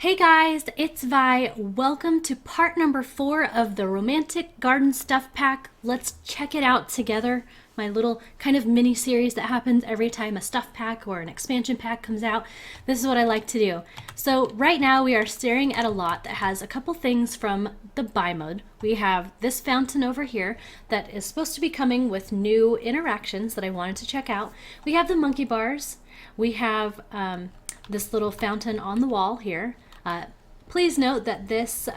Hey guys, it's Vi. Welcome to part number 4 of the Romantic Garden Stuff Pack. Let's check it out together. My little kind of mini series that happens every time a stuff pack or an expansion pack comes out. This is what I like to do. So right now we are staring at a lot that has a couple things from the buy mode. We have this fountain over here that is supposed to be coming with new interactions that I wanted to check out. We have the monkey bars. We have this little fountain on the wall here. Please note that this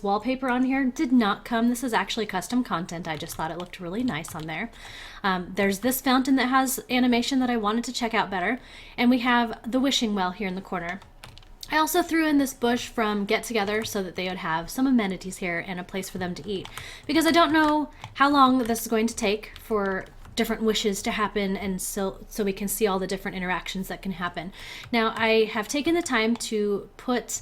wallpaper on here did not come. This is actually custom content. I just thought it looked really nice on there. There's this fountain that has animation that I wanted to check out better. And we have the wishing well here in the corner. I also threw in this bush from Get Together so that they would have some amenities here and a place for them to eat. Because I don't know how long this is going to take for different wishes to happen, and so we can see all the different interactions that can happen. Now I have taken the time to put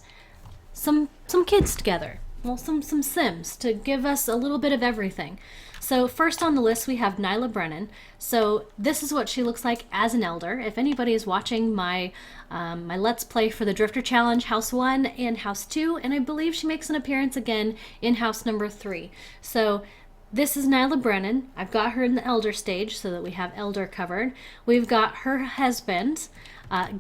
some kids together, well, some Sims to give us a little bit of everything. So first on the list we have Nyla Brennan. So this is what she looks like as an elder. If anybody is watching my Let's Play for the Drifter Challenge House 1 and House 2, and I believe she makes an appearance again in House number 3. So this is Nyla Brennan. I've got her in the elder stage so that we have elder covered. We've got her husband,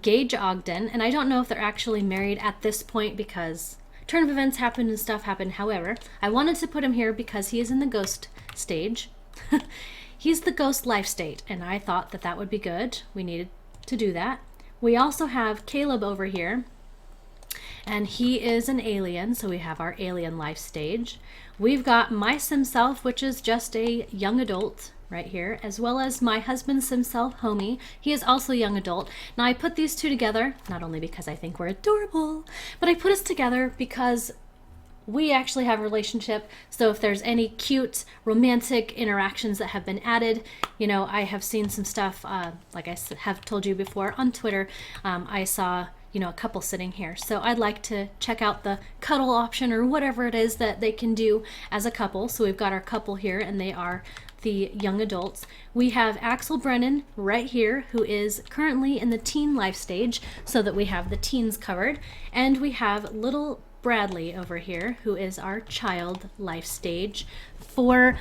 Gage Ogden, and I don't know if they're actually married at this point because turn of events happened and stuff happened. However, I wanted to put him here because he is in the ghost stage. He's the ghost life state, and I thought that that would be good. We needed to do that. We also have Caleb over here, and he is an alien, so we have our alien life stage. We've got my sim self, which is just a young adult right here, as well as my husband's sim self, Homie. He is also a young adult. Now I put these two together, not only because I think we're adorable, but I put us together because we actually have a relationship. So if there's any cute romantic interactions that have been added, you know, I have seen some stuff, like I have told you before on Twitter, I saw a couple sitting here. So I'd like to check out the cuddle option or whatever it is that they can do as a couple. So we've got our couple here and they are the young adults. We have Axel Brennan right here who is currently in the teen life stage so that we have the teens covered. And we have little Bradley over here who is our child life stage for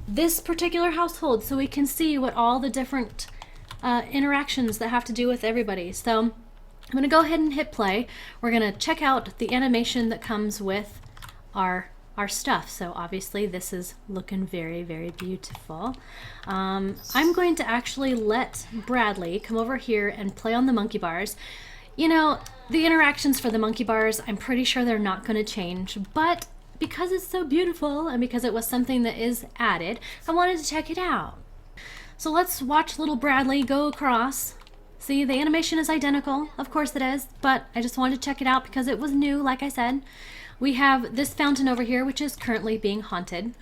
this particular household, so we can see what all the different interactions that have to do with everybody. So I'm going to go ahead and hit play. We're going to check out the animation that comes with our stuff. So obviously this is looking very, very beautiful. I'm going to actually let Bradley come over here and play on the monkey bars. You know, the interactions for the monkey bars, I'm pretty sure they're not going to change, but because it's so beautiful and because it was something that is added, I wanted to check it out. So let's watch little Bradley go across. See, the animation is identical, of course it is, but I just wanted to check it out because it was new, like I said. We have this fountain over here, which is currently being haunted.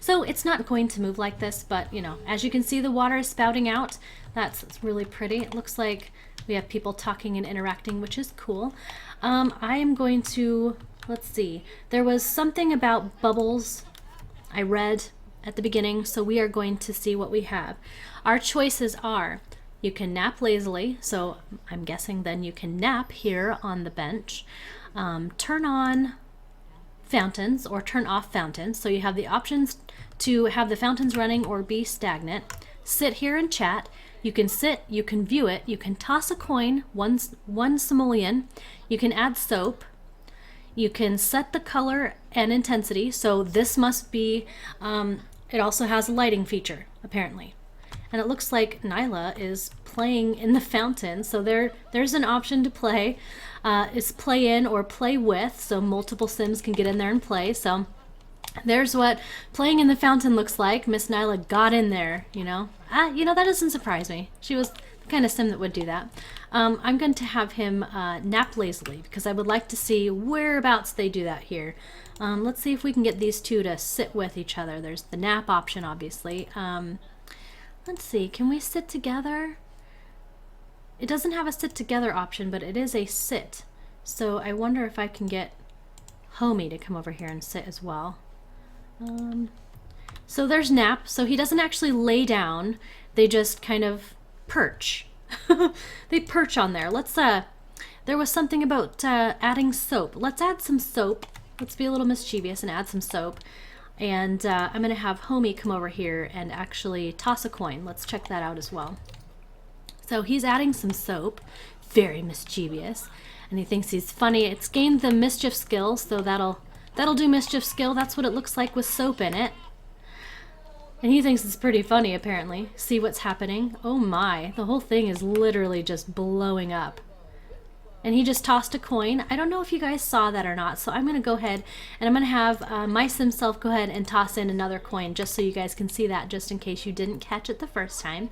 So it's not going to move like this, but you know, as you can see, the water is spouting out. That's really pretty. It looks like we have people talking and interacting, which is cool. I am going to, let's see, there was something about bubbles I read at the beginning, so we are going to see what we have. Our choices are, you can nap lazily, so I'm guessing then you can nap here on the bench. Turn on fountains or turn off fountains, so you have the options to have the fountains running or be stagnant. Sit here and chat. You can sit, you can view it, you can toss a coin, one simoleon, you can add soap, you can set the color and intensity, so this must be, it also has a lighting feature, apparently. And it looks like Nyla is playing in the fountain, so there's an option to play. It's play in or play with, so multiple Sims can get in there and play. So there's what playing in the fountain looks like. Miss Nyla got in there, you know. That doesn't surprise me. She was the kind of Sim that would do that. I'm going to have him nap lazily because I would like to see whereabouts they do that here. Let's see if we can get these two to sit with each other. There's the nap option, obviously. Let's see, can we sit together? It doesn't have a sit together option, but it is a sit. So I wonder if I can get Homie to come over here and sit as well. So there's nap. So he doesn't actually lay down. They just kind of perch. They perch on there. there was something about adding soap. Let's add some soap. Let's be a little mischievous and add some soap. And I'm going to have Homie come over here and actually toss a coin. Let's check that out as well. So he's adding some soap. Very mischievous. And he thinks he's funny. It's gained the mischief skill, so that'll do mischief skill. That's what it looks like with soap in it. And he thinks it's pretty funny, apparently. See what's happening? Oh my, the whole thing is literally just blowing up. And he just tossed a coin. I don't know if you guys saw that or not, so I'm going to go ahead and I'm going to have Mice himself go ahead and toss in another coin just so you guys can see that, just in case you didn't catch it the first time.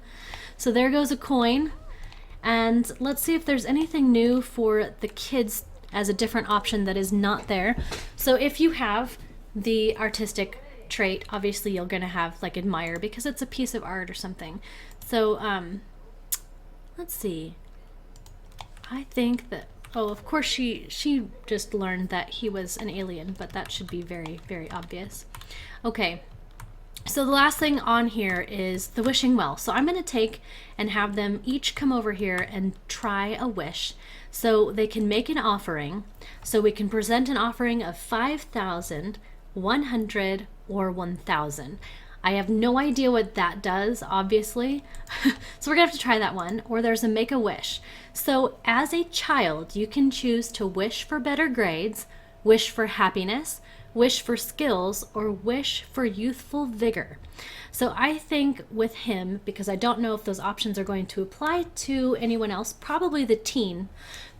So there goes a coin. And let's see if there's anything new for the kids as a different option that is not there. So if you have the artistic trait, obviously you're going to have like admire because it's a piece of art or something. So let's see. I think that, oh, of course she just learned that he was an alien, but that should be very, very obvious. Okay, so the last thing on here is the wishing well. So I'm going to take and have them each come over here and try a wish so they can make an offering. So we can present an offering of 5,000, 100, or 1,000. I have no idea what that does, obviously. So we're gonna have to try that one. Or there's a make a wish. So as a child, you can choose to wish for better grades, wish for happiness, wish for skills, or wish for youthful vigor. So I think with him, because I don't know if those options are going to apply to anyone else, probably the teen,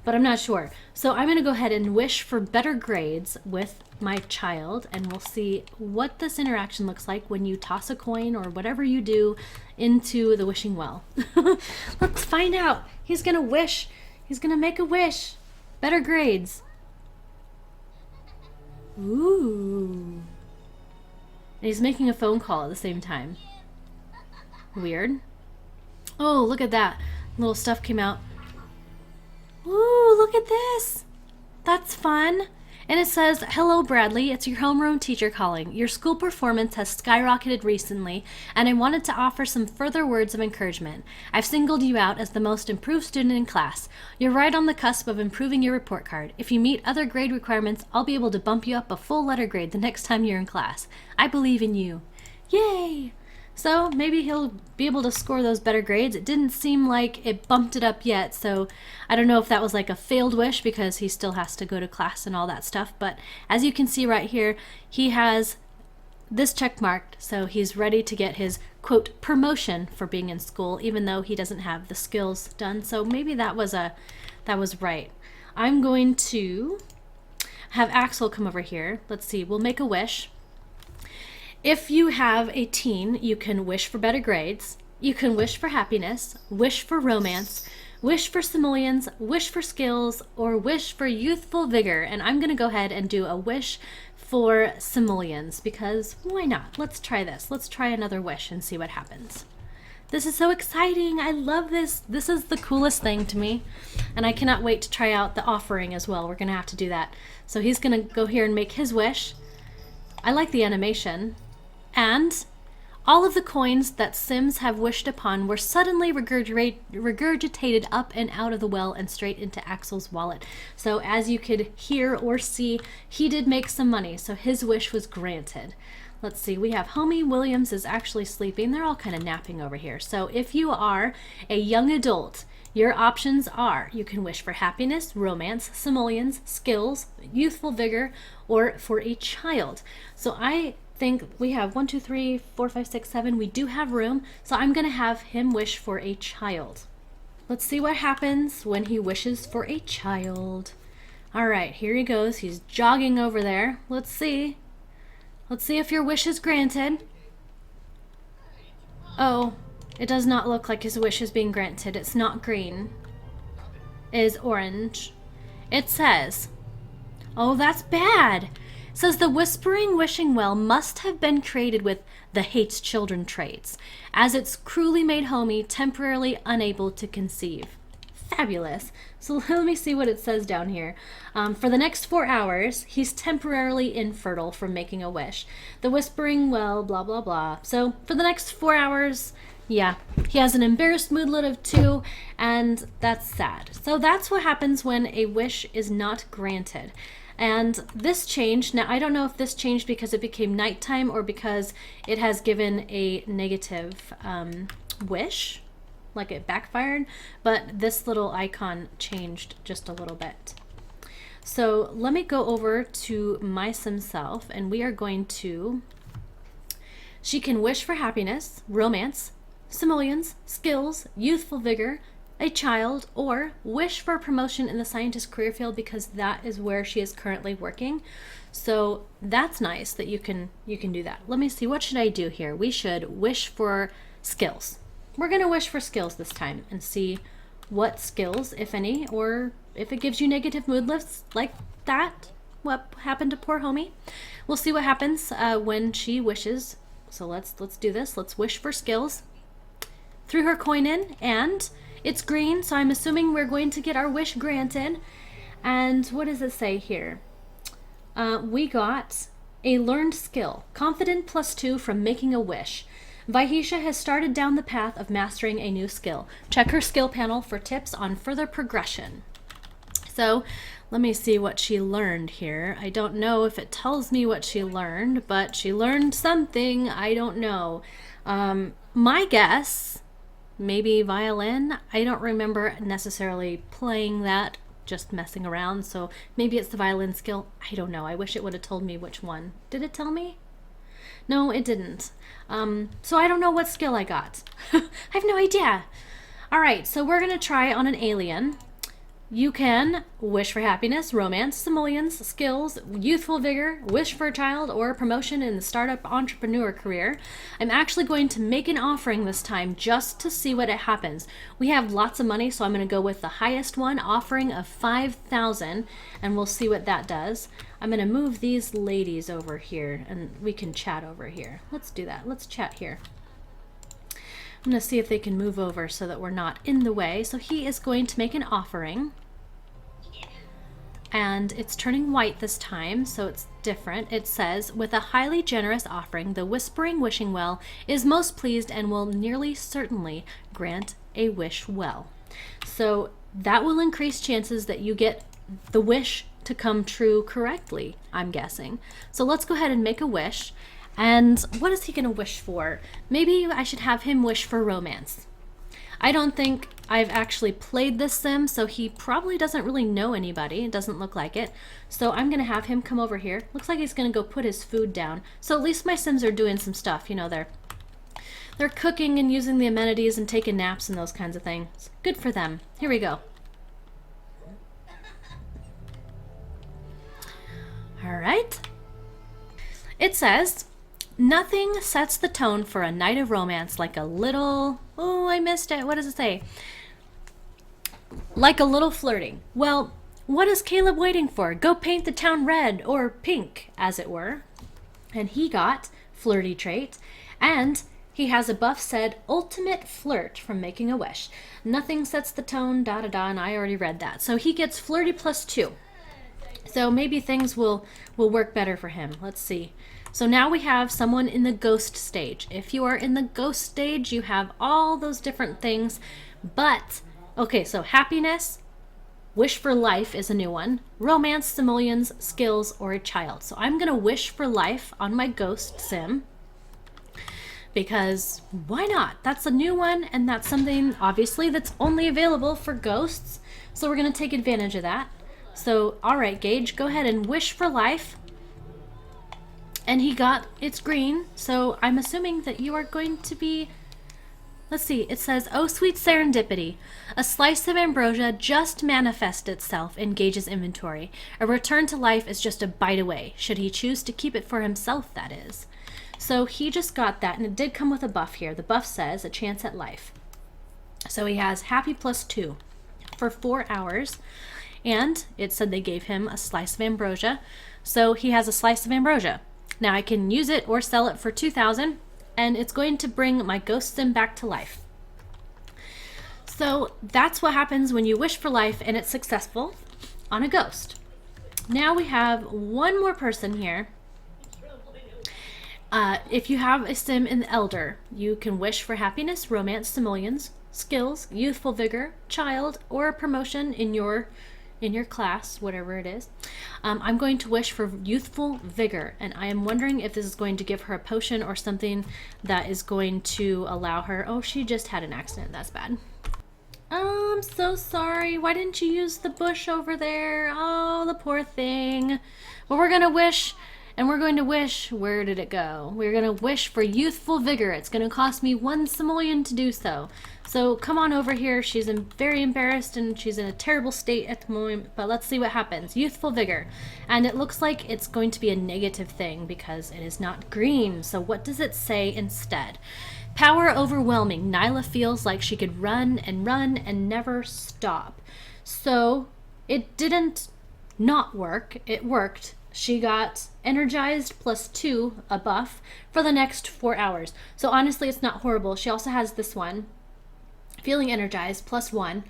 but I'm not sure. So I'm going to go ahead and wish for better grades with my child, and we'll see what this interaction looks like when you toss a coin or whatever you do into the wishing well. Let's find out. He's going to wish. He's going to make a wish. Better grades. Ooh. And he's making a phone call at the same time. Weird. Oh, look at that. Little stuff came out. Ooh, look at this. That's fun. And it says, "Hello, Bradley. It's your homeroom teacher calling. Your school performance has skyrocketed recently, and I wanted to offer some further words of encouragement. I've singled you out as the most improved student in class. You're right on the cusp of improving your report card. If you meet other grade requirements, I'll be able to bump you up a full letter grade the next time you're in class. I believe in you." Yay! So maybe he'll be able to score those better grades. It didn't seem like it bumped it up yet, so I don't know if that was like a failed wish because he still has to go to class and all that stuff. But as you can see right here, he has this check marked, so he's ready to get his, quote, promotion for being in school, even though he doesn't have the skills done. So maybe that was right. I'm going to have Axel come over here. Let's see, we'll make a wish. If you have a teen, you can wish for better grades, you can wish for happiness, wish for romance, wish for simoleons, wish for skills, or wish for youthful vigor. And I'm going to go ahead and do a wish for simoleons because why not? Let's try this. Let's try another wish and see what happens. This is so exciting. I love this. This is the coolest thing to me. And I cannot wait to try out the offering as well. We're going to have to do that. So he's going to go here and make his wish. I like the animation. And all of the coins that Sims have wished upon were suddenly regurgitated up and out of the well and straight into Axel's wallet. So as you could hear or see, he did make some money, so his wish was granted. Let's see, we have Homie Williams is actually sleeping. They're all kind of napping over here. So if you are a young adult, your options are you can wish for happiness, romance, simoleons, skills, youthful vigor, or for a child. So I think we have 1, 2, 3, 4, 5, 6, 7. We do have room, so I'm going to have him wish for a child. Let's see what happens when he wishes for a child. All right, here he goes. He's jogging over there. Let's see. Let's see if your wish is granted. Oh, it does not look like his wish is being granted. It's not green. It is orange. It says, oh, that's bad. Says the Whispering Wishing Well must have been created with the hates children traits, as it's cruelly made Homie temporarily unable to conceive. Fabulous. So let me see what it says down here. For the next 4 hours, he's temporarily infertile from making a wish. The Whispering Well, blah, blah, blah. So for the next 4 hours, Yeah, he has an embarrassed moodlet of 2, and that's sad. So that's what happens when a wish is not granted. And this changed. Now, I don't know if this changed because it became nighttime or because it has given a negative wish, like it backfired, but this little icon changed just a little bit. So let me go over to my sim self, and we are going to... She can wish for happiness, romance, simoleons, skills, youthful vigor, a child, or wish for a promotion in the scientist career field because that is where she is currently working. So that's nice that you can do that. Let me see, what should I do here? We should wish for skills. We're going to wish for skills this time and see what skills, if any, or if it gives you negative mood lifts like that, what happened to poor homie. We'll see what happens when she wishes. So let's do this. Let's wish for skills. Threw her coin in, and it's green, so I'm assuming we're going to get our wish granted. And what does it say here? We got a learned skill, confident +2 from making a wish. Vahisha has started down the path of mastering a new skill. Check her skill panel for tips on further progression. So let me see what she learned here. I don't know if it tells me what she learned, but she learned something. I don't know. My guess, maybe violin. I don't remember necessarily playing that, just messing around. So maybe it's the violin skill. I don't know. I wish it would have told me which one. Did it tell me? No, it didn't. So I don't know what skill I got. I have no idea. All right, so we're going to try on an alien. You can wish for happiness, romance, simoleons, skills, youthful vigor, wish for a child, or promotion in the startup entrepreneur career. I'm actually going to make an offering this time just to see what it happens. We have lots of money, so I'm going to go with the highest one, offering of 5,000, and we'll see what that does. I'm going to move these ladies over here, and we can chat over here. Let's do that. Let's chat here. I'm going to see if they can move over so that we're not in the way. So he is going to make an offering. And it's turning white this time, so it's different. It says, with a highly generous offering, the Whispering Wishing Well is most pleased and will nearly certainly grant a wish well. So that will increase chances that you get the wish to come true correctly, I'm guessing. So let's go ahead and make a wish. And what is he going to wish for? Maybe I should have him wish for romance. I don't think I've actually played this sim, so he probably doesn't really know anybody. It doesn't look like it. So I'm going to have him come over here. Looks like he's going to go put his food down. So at least my sims are doing some stuff. You know, they're cooking and using the amenities and taking naps and those kinds of things. Good for them. Here we go. All right. It says... Nothing sets the tone for a night of romance like a little... Oh, I missed it. What does it say? Like a little flirting. Well, what is Caleb waiting for? Go paint the town red or pink, as it were. And he got flirty trait. And he has a buff said ultimate flirt from making a wish. Nothing sets the tone, da-da-da, and I already read that. So he gets flirty +2. So maybe things will work better for him. Let's see. So now we have someone in the ghost stage. If you are in the ghost stage, you have all those different things. But, okay, so happiness, wish for life is a new one. Romance, simoleons, skills, or a child. So I'm going to wish for life on my ghost sim. Because why not? That's a new one, and that's something, obviously, that's only available for ghosts. So we're going to take advantage of that. So, all right, Gage, go ahead and wish for life. And he got, it's green, so I'm assuming that you are going to be, let's see, it says, oh sweet serendipity, a slice of ambrosia just manifests itself in Gage's inventory. A return to life is just a bite away, should he choose to keep it for himself, that is. So he just got that, and it did come with a buff here. The buff says, a chance at life. So he has happy +2 for 4 hours, and it said they gave him a slice of ambrosia, so he has a slice of ambrosia. Now I can use it or sell it for 2,000, and it's going to bring my ghost sim back to life. So that's what happens when you wish for life and it's successful on a ghost. Now we have one more person here, If you have a sim in the Elder, you can wish for happiness, romance, simoleons, skills, youthful vigor, child, or a promotion in your class, whatever it is. I'm going to wish for youthful vigor, and I am wondering if this is going to give her a potion or something that is going to allow her. Oh, she just had an accident. That's bad. Oh, I'm so sorry. Why didn't you use the bush over there? Oh, the poor thing. Well, we're gonna wish, and we're going to wish. Where did it go? We're gonna wish for youthful vigor. It's gonna cost me 1 simoleon to do so. So come on over here. She's very embarrassed and she's in a terrible state at the moment, but let's see what happens. Youthful vigor. And it looks like it's going to be a negative thing because it is not green. So what does it say instead? Power overwhelming. Nyla feels like she could run and never stop. So it didn't not work. It worked. She got energized +2, a buff, for the next 4 hours. So honestly, it's not horrible. She also has this one, feeling energized, +1,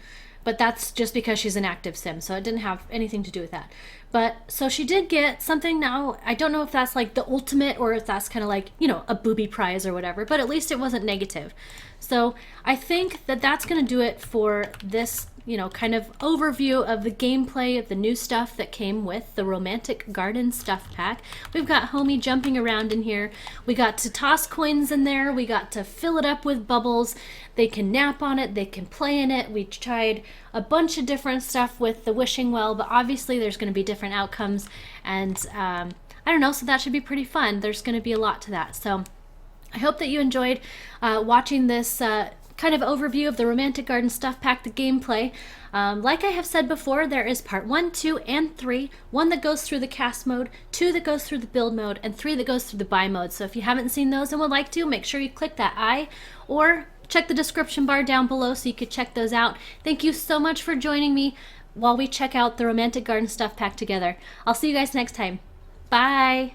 but that's just because she's an active sim, so it didn't have anything to do with that. But so she did get something. Now I don't know if that's like the ultimate or if that's kind of like, you know, a booby prize or whatever, but at least it wasn't negative. So I think that that's going to do it for this, you know, kind of overview of the gameplay of the new stuff that came with the Romantic Garden Stuff Pack. We've got Homie jumping around in here. We got to toss coins in there. We got to fill it up with bubbles. They can nap on it. They can play in it. We tried a bunch of different stuff with the wishing well, but obviously there's going to be different outcomes. And I don't know, so that should be pretty fun. There's going to be a lot to that. So I hope that you enjoyed watching this kind of overview of the Romantic Garden Stuff Pack, the gameplay. Like I have said before, there is part 1, 2, and 3. 1 that goes through the cast mode, 2 that goes through the build mode, and 3 that goes through the buy mode. So if you haven't seen those and would like to, make sure you click that I, or check the description bar down below so you could check those out. Thank you so much for joining me while we check out the Romantic Garden Stuff Pack together. I'll see you guys next time. Bye!